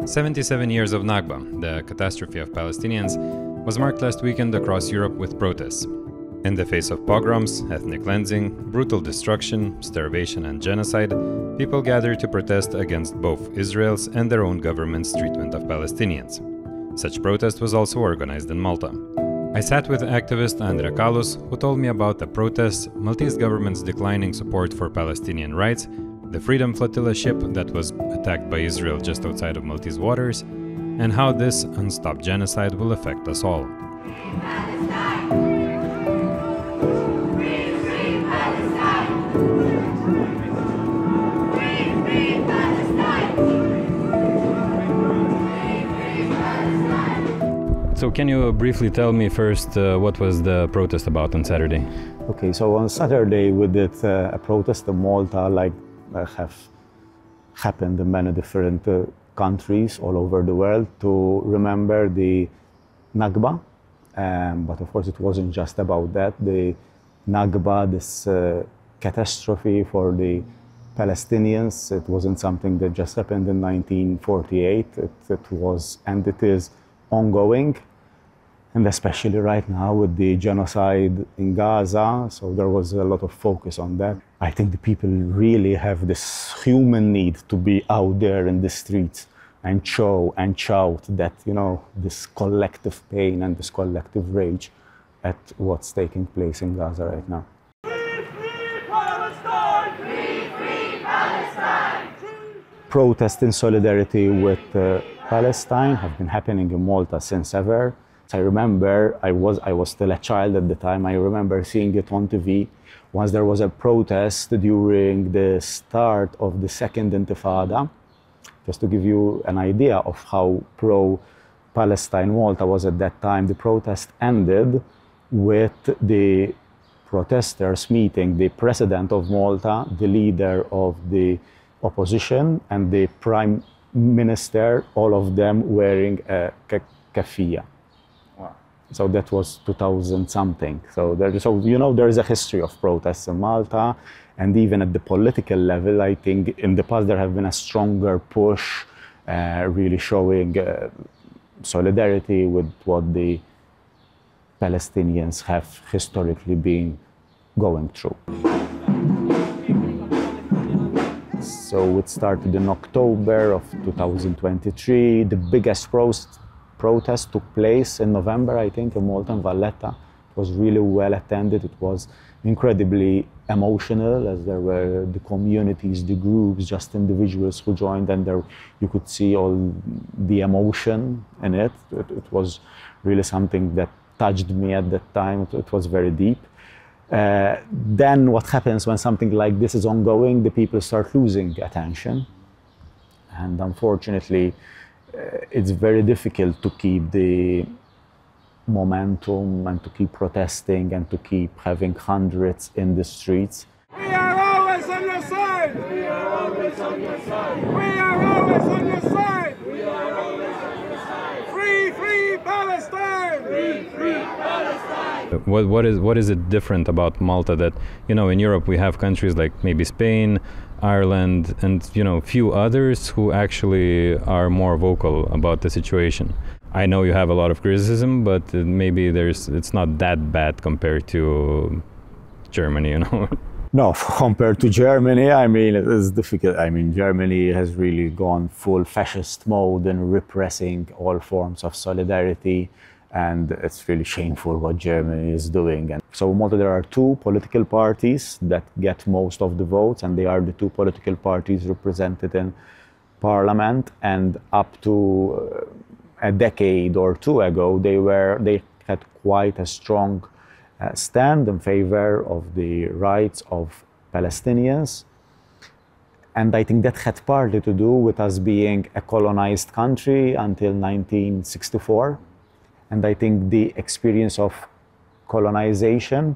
77 years of Nakba, the catastrophe of Palestinians, was marked last weekend across Europe with protests. In the face of pogroms, ethnic cleansing, brutal destruction, starvation and genocide, people gathered to protest against both Israel's and their own government's treatment of Palestinians. Such protest was also organized in Malta. I sat with activist Callus, who told me about the protests, Maltese government's declining support for Palestinian rights, the Freedom Flotilla ship that was attacked by Israel just outside of Maltese waters, and how this unstopped genocide will affect us all. So can you briefly tell me first what was the protest about on Saturday? Okay, so on Saturday we did a protest in Malta, like have happened in many different countries all over the world, to remember the Nakba. But of course it wasn't just about that. The Nakba, this catastrophe for the Palestinians, it wasn't something that just happened in 1948. It was, and it is, ongoing. And especially right now with the genocide in Gaza, so there was a lot of focus on that. I think the people really have this human need to be out there in the streets and show and shout that, you know, this collective pain and this collective rage at what's taking place in Gaza right now. Free, free Palestine! Free, free Palestine! Protests in solidarity with Palestine have been happening in Malta since ever. I remember I was still a child at the time. I remember seeing it on TV. Once there was a protest during the start of the Second Intifada, just to give you an idea of how pro-Palestine Malta was at that time. The protest ended with the protesters meeting the president of Malta, the leader of the opposition, and the prime minister, all of them wearing a keffiyeh. Wow. So that was 2000 something. So you know, there is a history of protests in Malta, and even at the political level, I think in the past there have been a stronger push, really showing solidarity with what the Palestinians have historically been going through. So it started in October of 2023. The biggest protest took place in November, I think, in Malta, in Valletta. It was really well attended. It was incredibly emotional, as there were the communities, the groups, just individuals who joined, and there you could see all the emotion in it. It was really something that touched me at that time. It was very deep. Then what happens when something like this is ongoing, the people start losing attention. And unfortunately, it's very difficult to keep the momentum and to keep protesting and to keep having hundreds in the streets. We are always on your side! We are always on your side! We are always on your side! We are always on your side! Free, free Palestine! Free, free Palestine! What is it different about Malta that, you know, in Europe we have countries like maybe Spain, Ireland, and, you know, few others who actually are more vocal about the situation? I know you have a lot of criticism, but maybe it's not that bad compared to Germany, you know? No, compared to Germany, I mean, it is difficult. I mean, Germany has really gone full fascist mode in repressing all forms of solidarity, and it's really shameful what Germany is doing. And so in Malta there are two political parties that get most of the votes, and they are the two political parties represented in parliament. And up to a decade or two ago, they had quite a strong stand in favor of the rights of Palestinians. And I think that had partly to do with us being a colonized country until 1964. And I think the experience of colonization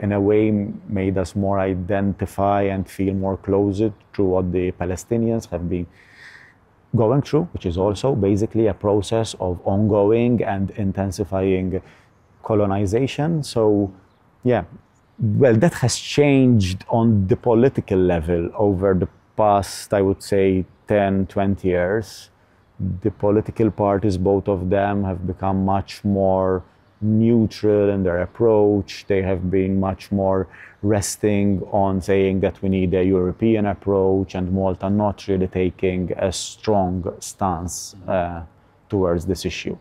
in a way made us more identify and feel more closer to what the Palestinians have been going through, which is also basically a process of ongoing and intensifying colonization. So, yeah, well, that has changed on the political level over the past, I would say, 10, 20 years. the political parties, both of them, have become much more neutral in their approach. They have been much more resting on saying that we need a European approach, and Malta not really taking a strong stance towards this issue.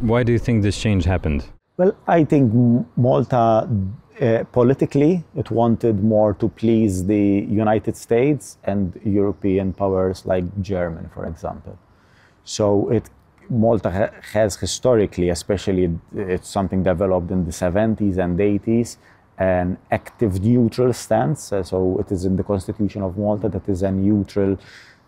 Why do you think this change happened? Well, I think Malta, politically, it wanted more to please the United States and European powers like Germany, for example. So Malta has historically, especially it's something developed in the 70s and 80s, an active neutral stance. So it is in the constitution of Malta that is a neutral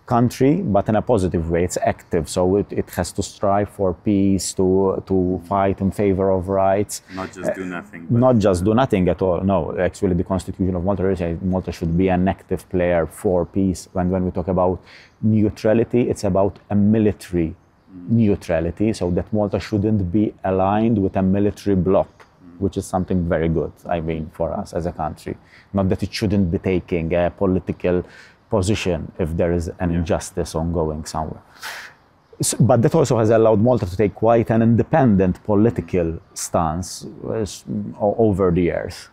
country, but in a positive way. It's active, so it has to strive for peace, to fight in favor of rights. Not just do nothing. Not just do nothing at all. No, actually, the constitution of Malta says Malta should be an active player for peace. When we talk about neutrality, it's about a military neutrality, so that Malta shouldn't be aligned with a military bloc, which is something very good, I mean, for us as a country. Not that it shouldn't be taking a political position if there is an injustice ongoing somewhere. But that also has allowed Malta to take quite an independent political stance over the years.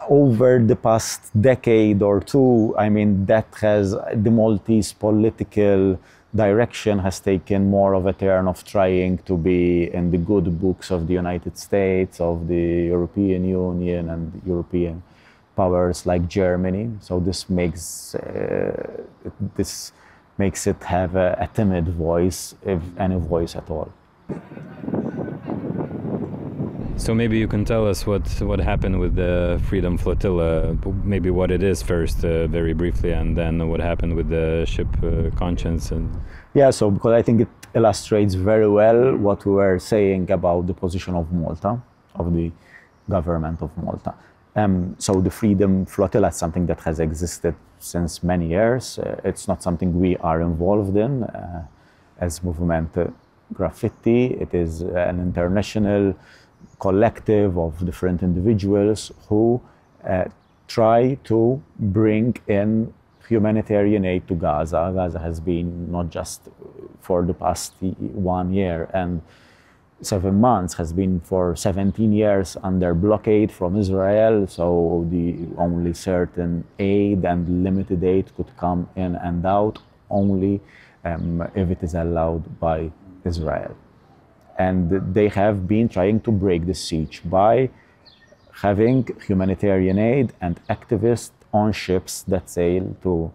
Over the past decade or two, I mean, the Maltese political direction has taken more of a turn of trying to be in the good books of the United States, of the European Union and European powers like Germany. So this makes it have a timid voice, if any voice at all. So maybe you can tell us what happened with the Freedom Flotilla, maybe what it is first, very briefly, and then what happened with the ship Conscience. Yeah, so because I think it illustrates very well what we were saying about the position of Malta, of the government of Malta. So the Freedom Flotilla is something that has existed since many years. It's not something we are involved in as Moviment Graffitti. It is an international collective of different individuals who try to bring in humanitarian aid to Gaza. Gaza has been, not just for the past 1 year and 7 months, has been for 17 years under blockade from Israel, so the only certain aid and limited aid could come in and out only if it is allowed by Israel. And they have been trying to break the siege by having humanitarian aid and activists on ships that sail to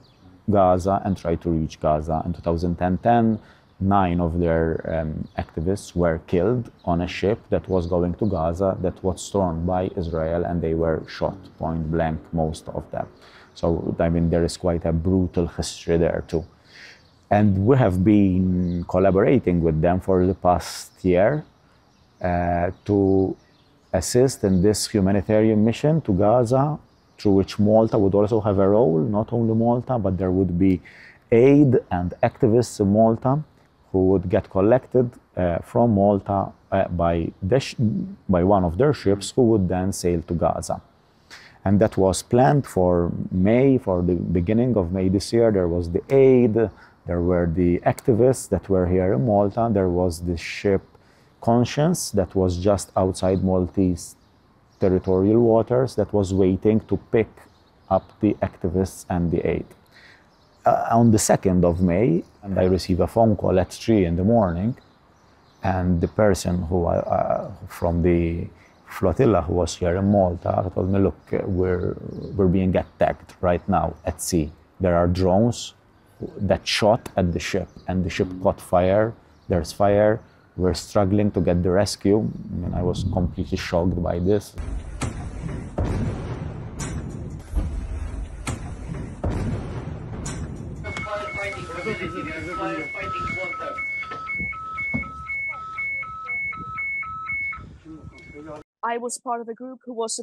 Gaza and try to reach Gaza. In 2010, 9 of their activists were killed on a ship that was going to Gaza that was stormed by Israel, and they were shot point blank, most of them. So, I mean, there is quite a brutal history there too. And we have been collaborating with them for the past year to assist in this humanitarian mission to Gaza, through which Malta would also have a role, not only Malta, but there would be aid and activists in Malta who would get collected from Malta by one of their ships, who would then sail to Gaza. And that was planned for May, for the beginning of May this year. There was the aid, there were the activists that were here in Malta, there was the ship Conscience that was just outside Maltese territorial waters that was waiting to pick up the activists and the aid. On the 2nd of May, and I received a phone call at 3 in the morning, and the person who from the flotilla who was here in Malta told me, look, we're being attacked right now at sea. There are drones that shot at the ship, and the ship caught fire. There's fire. We're struggling to get the rescue. I mean, I was completely shocked by this. I was part of a group who was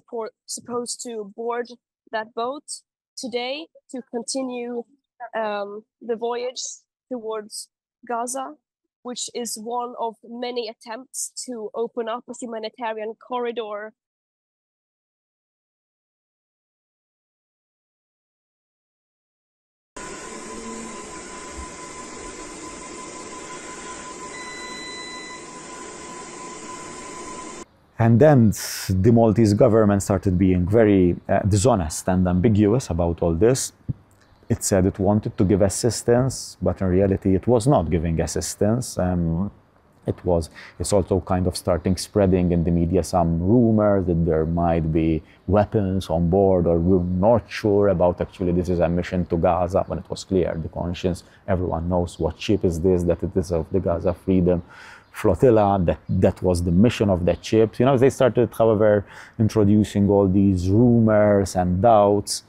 supposed to board that boat today to continue the voyage towards Gaza, which is one of many attempts to open up a humanitarian corridor And then the Maltese government started being very dishonest and ambiguous about all this. It said it wanted to give assistance, but in reality it was not giving assistance. It's also kind of spreading in the media some rumors that there might be weapons on board, or we're not sure about actually this is a mission to Gaza, when it was clear, the conscience, everyone knows what ship is this, that it is of the Gaza Freedom Flotilla, that was the mission of that ship. You know, they started, however, introducing all these rumors and doubts.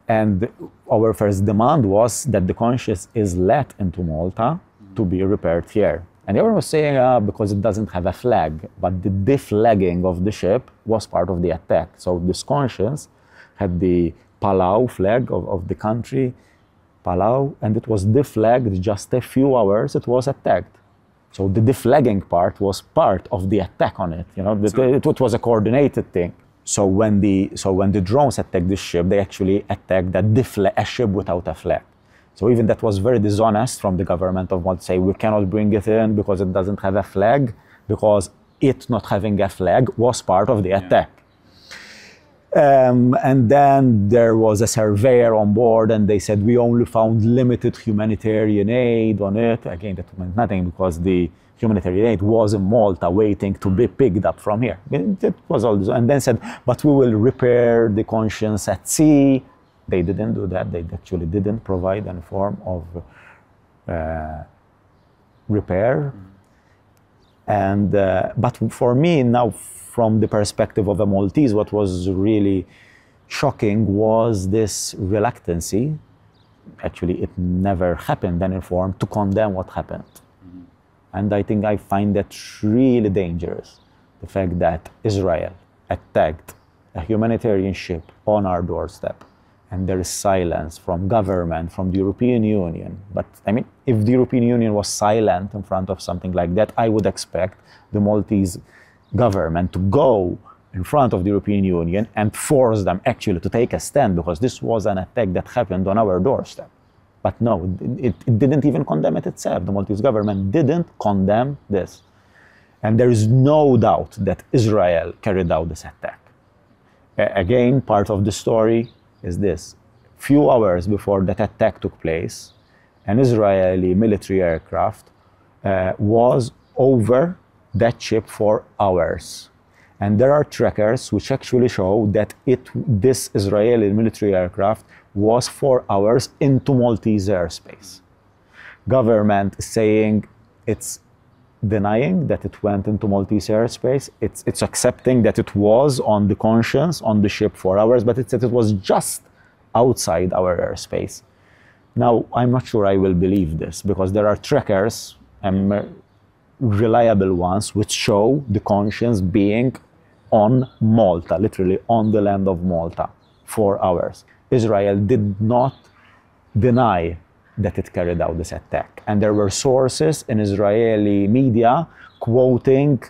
And our first demand was that the conscience is let into Malta to be repaired here. And everyone was saying, because it doesn't have a flag, but the deflagging of the ship was part of the attack. So this conscience had the Palau flag of the country, Palau, and it was deflagged just a few hours, it was attacked. So the deflagging part was part of the attack on it. You know, it was a coordinated thing. So when the drones attacked the ship, they actually attacked a ship without a flag. So even that was very dishonest from the government of Malta, say we cannot bring it in because it doesn't have a flag, because it not having a flag was part of the attack. And then there was a surveyor on board, and they said we only found limited humanitarian aid on it. Again, that meant nothing, because the humanitarian aid was in Malta waiting to be picked up from here. It was all this. And then said, but we will repair the conscience at sea. They didn't do that. They actually didn't provide any form of repair. And but for me now, from the perspective of a Maltese, what was really shocking was this reluctancy. Actually, it never happened in any form to condemn what happened. And I think I find that really dangerous. The fact that Israel attacked a humanitarian ship on our doorstep, and there is silence from government, from the European Union. But I mean, if the European Union was silent in front of something like that, I would expect the Maltese government to go in front of the European Union and force them actually to take a stand, because this was an attack that happened on our doorstep. But no, it didn't even condemn it itself. The Maltese government didn't condemn this. And there is no doubt that Israel carried out this attack. Again, part of the story is this. Few hours before that attack took place, an Israeli military aircraft was over that ship for hours. And there are trackers which actually show that this Israeli military aircraft was 4 hours into Maltese airspace. Government is saying it's denying that it went into Maltese airspace. It's accepting that it was on the conscience, on the ship 4 hours, but it said it was just outside our airspace. Now, I'm not sure I will believe this, because there are trackers, reliable ones, which show the conscience being on Malta, literally on the land of Malta, 4 hours. Israel did not deny that it carried out this attack. And there were sources in Israeli media quoting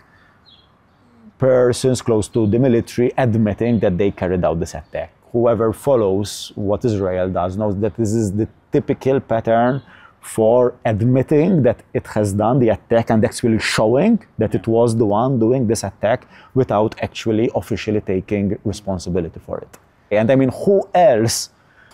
persons close to the military admitting that they carried out this attack. Whoever follows what Israel does knows that this is the typical pattern for admitting that it has done the attack and actually showing that it was the one doing this attack without actually officially taking responsibility for it. And I mean, who else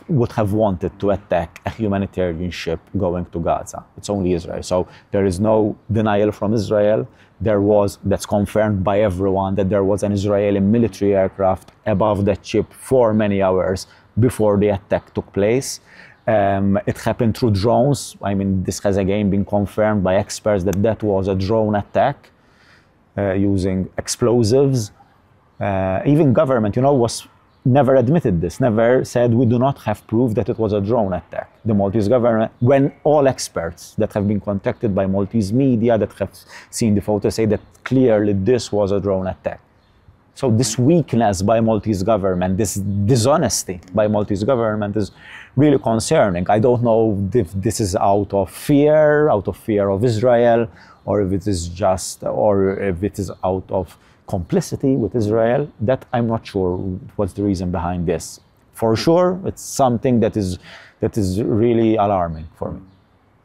would have wanted to attack a humanitarian ship going to Gaza? It's only Israel. So there is no denial from Israel. That's confirmed by everyone, that there was an Israeli military aircraft above that ship for many hours before the attack took place. It happened through drones. I mean, this has again been confirmed by experts that was a drone attack using explosives. Even government, was never admitted this, never said we do not have proof that it was a drone attack. The Maltese government, when all experts that have been contacted by Maltese media that have seen the photos say that clearly this was a drone attack. So this weakness by Maltese government, this dishonesty by Maltese government is really concerning. I don't know if this is out of fear of Israel, or if it is out of complicity with Israel. That I'm not sure what's the reason behind this. For sure, it's something that is really alarming for me.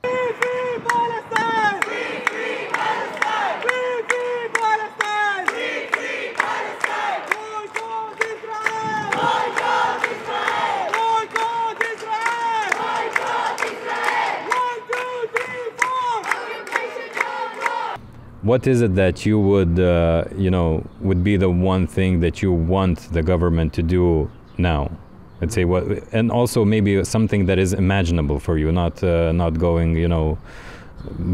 Free Palestine! Free Palestine! Free Palestine! Free what is it that you would, would be the one thing that you want the government to do now? Let's say what, and also maybe something that is imaginable for you, not going,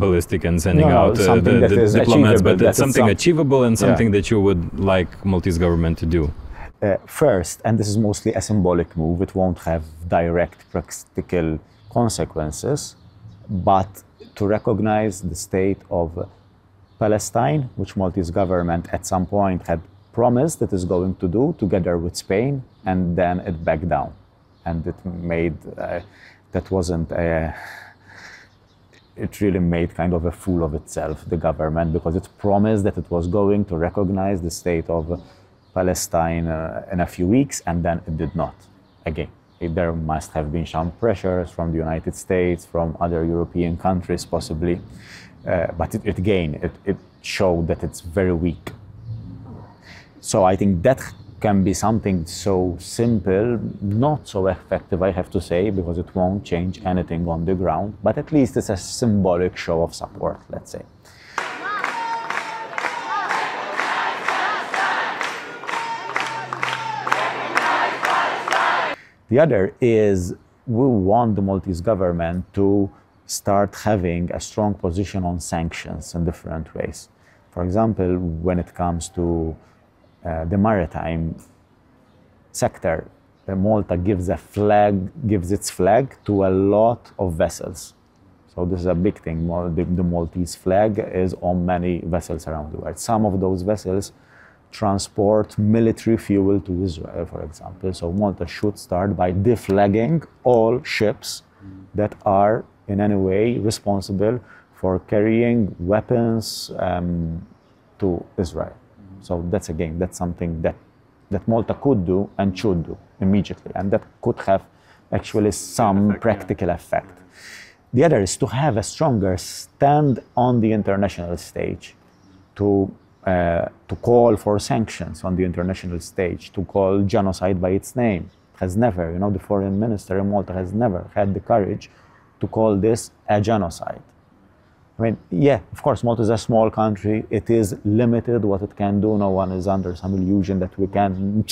ballistic and sending out the diplomats, but that's something achievable and something that you would like Maltese government to do. First, and this is mostly a symbolic move, it won't have direct practical consequences, but to recognize the state of Palestine, which Maltese government at some point had promised it is going to do together with Spain, and then it backed down. And it made, it really made kind of a fool of itself, the government, because it promised that it was going to recognize the state of Palestine in a few weeks, and then it did not. Again, there must have been some pressures from the United States, from other European countries possibly, but it showed that it's very weak. So I think that can be something so simple, not so effective, I have to say, because it won't change anything on the ground, but at least it's a symbolic show of support, let's say. The other is we want the Maltese government to start having a strong position on sanctions in different ways. For example, when it comes to the maritime sector, Malta gives its flag to a lot of vessels. So this is a big thing. The Maltese flag is on many vessels around the world. Some of those vessels transport military fuel to Israel, for example. So Malta should start by deflagging all ships that are in any way responsible for carrying weapons to Israel. So that's something that Malta could do and should do immediately, and that could have actually some practical effect. The other is to have a stronger stand on the international stage, to call for sanctions on the international stage, to call genocide by its name. Has never, the foreign minister in Malta has never had the courage to call this a genocide. I mean, yeah, of course, Malta is a small country. It is limited what it can do. No one is under some illusion that we can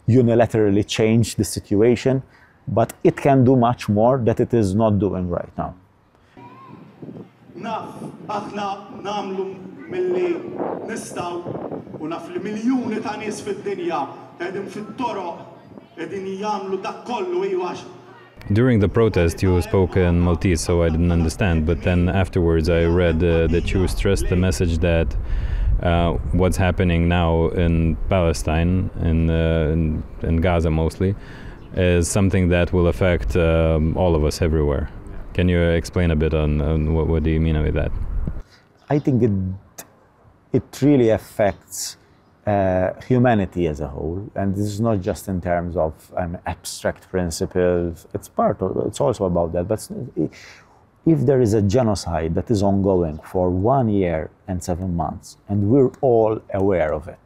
unilaterally change the situation, but it can do much more that it is not doing right now. milli nistaw u naf li miljuni ta' nies fid-dinja qegħdin fit-toroq qegħdin jagħmlu dak kollu During the protest, you spoke in Maltese, so I didn't understand. But then afterwards, I read that you stressed the message that what's happening now in Palestine, in Gaza mostly, is something that will affect all of us everywhere. Can you explain a bit on what do you mean with that? I think it really affects humanity as a whole, and this is not just in terms of abstract principles. It's also about that. But if there is a genocide that is ongoing for 1 year and 7 months, and we're all aware of it,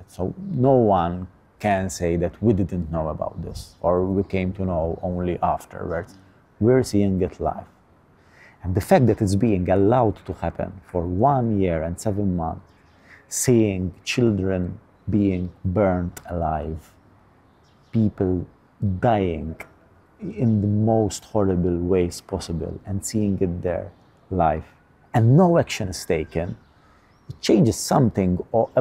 so no one can say that we didn't know about this or we came to know only afterwards. We're seeing it live, and the fact that it's being allowed to happen for 1 year and 7 months, seeing children being burnt alive, people dying in the most horrible ways possible, and seeing it there live, and no action is taken, it changes something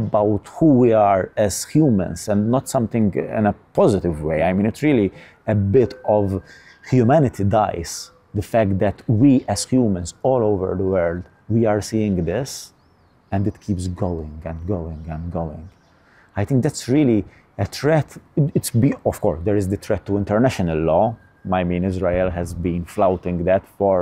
about who we are as humans, and not something in a positive way. I mean, it's really a bit of humanity dies. The fact that we as humans all over the world, we are seeing this, and it keeps going and going and going. I think that's really a threat. Of course, there is the threat to international law. I mean, Israel has been flouting that for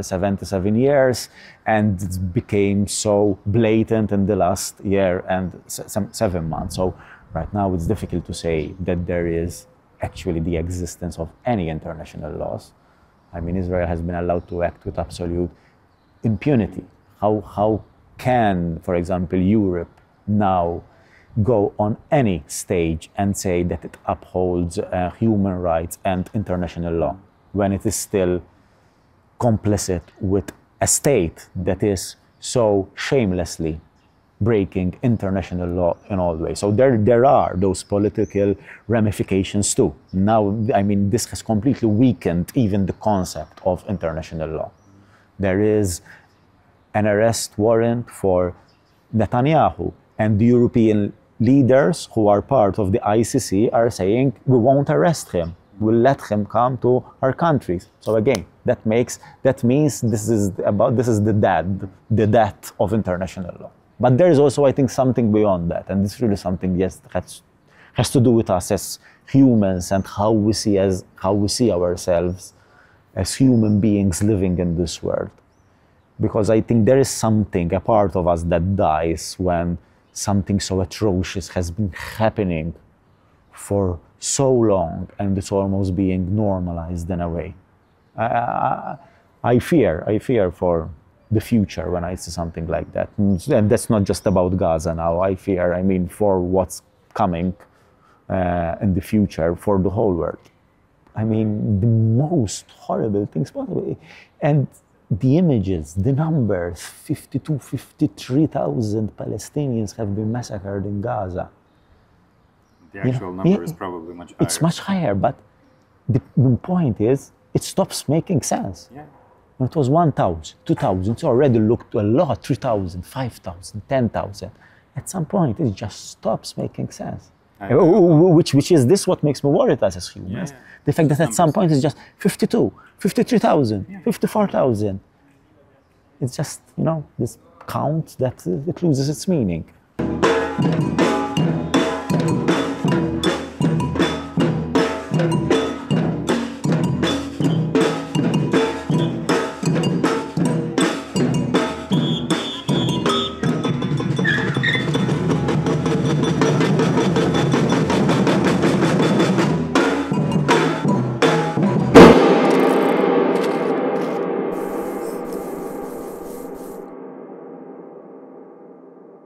77 years, and it became so blatant in the last year and 7 months. So right now it's difficult to say that there is actually the existence of any international laws. I mean, Israel has been allowed to act with absolute impunity. How can, for example, Europe now go on any stage and say that it upholds human rights and international law when it is still complicit with a state that is so shamelessly breaking international law in all ways. So there are those political ramifications too. Now, I mean, this has completely weakened even the concept of international law. There is an arrest warrant for Netanyahu, and the European leaders who are part of the ICC are saying, we won't arrest him. We'll let him come to our countries. So again, that means this is the death of international law. But there is also, I think, something beyond that, and it's really something, yes, that has to do with us as humans and how we see ourselves as human beings living in this world. Because I think there is something, a part of us that dies when something so atrocious has been happening for so long and it's almost being normalized in a way. I fear for the future when I see something like that. And that's not just about Gaza now. I fear, I mean, for what's coming in the future for the whole world. I mean, the most horrible things possible. And the images, the numbers, 53,000 Palestinians have been massacred in Gaza. The actual number is probably much higher. It's much higher, but the point is, it stops making sense. Yeah. When it was 1,000, 2,000, it already looked a lot, 3,000, 5,000, 10,000. At some point, it just stops making sense. Which is this what makes me worried as humans. Yeah. The fact that at some point it's just 52, 53,000, 54,000. It's just, this count that it loses its meaning.